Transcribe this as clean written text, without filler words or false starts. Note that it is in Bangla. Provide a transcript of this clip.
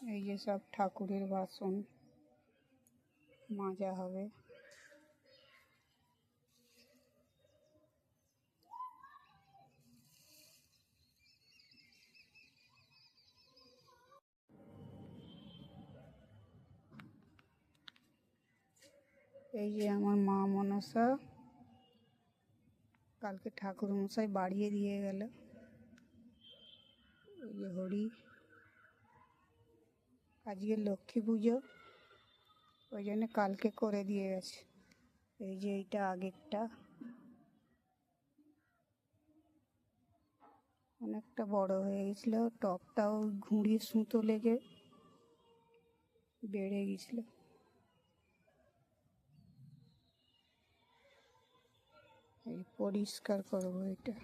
এই যে সব ঠাকুরের বাসন মাজা হবে। এই যে আমার মা মনসা, কালকে ঠাকুর মশাই বাড়িয়ে দিয়ে গেল। এই যে হরি, আজকে লক্ষ্মী পুজো, ওই জন্য কালকে করে দিয়ে গেছে। এই যে এইটা আগেরটা, অনেকটা বড় হয়ে গেছিল, টপটাও ঘুড়ি সুতো লেগে বেড়ে গেছিল। এই পরিষ্কার করবো এটা।